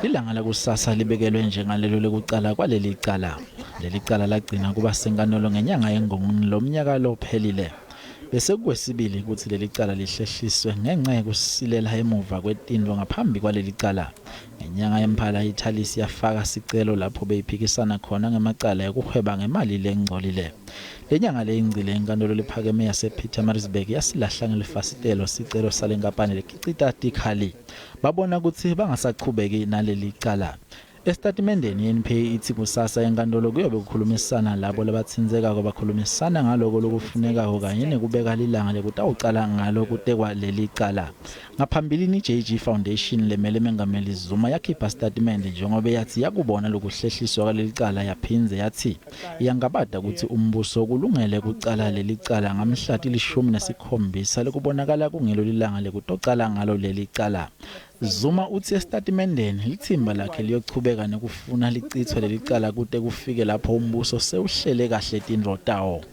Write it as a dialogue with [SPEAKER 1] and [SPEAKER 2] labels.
[SPEAKER 1] Ilanga lakusasa libekelwe njengalelo lokuqala kwaleli cala. Leli cala lagcina kuba senkantolo ngenyanga yeNgongoni lomnyaka lophelile. Bese kwesibili ukuthi leli cala lihlehliswe ngenxa yokusilela emuva kwetindlo ngaphambi kwaleli cala. Ngenyanga yeMphala iThalisi yafaka sicelo lapho beyiphikisana khona ngemacala yokuhweba ngemali lengcolile. Lenyanga leyingcile inkantolo lephakeme yasePietermaritzburg yasilahla ngelifasitelo sicelo salenkampani leKhicita Tikhali. Babona ukuthi bangasaqhubeki naleli cala. Estatimendeni yeNPA ithi kusasa enkantolo kuyobe kukhulumisana labo labathinzeka kwabakhulumisana ngaloko lokufuneka kanye nekubeka ilanga lekutawucala ngalo kutekwa leli cala. Ngaphambilini iJG Foundation lemele mengameli Zuma yakhipha statement njengoba yathi yakubona lokuhlehliswa kwaleli cala yaphinze yathi iyangabada ukuthi umbuso kulungele kucala leli cala ngamhlati 17 lekubonakala kungelo lilanga lekutocala ngalo leli cala. Zuma uthi estatimendeni lithimba lakhe liyochubeka nekufuna licithwe leli cala kude kufike lapho umbuso sewuhlele kahle tindlo tawo.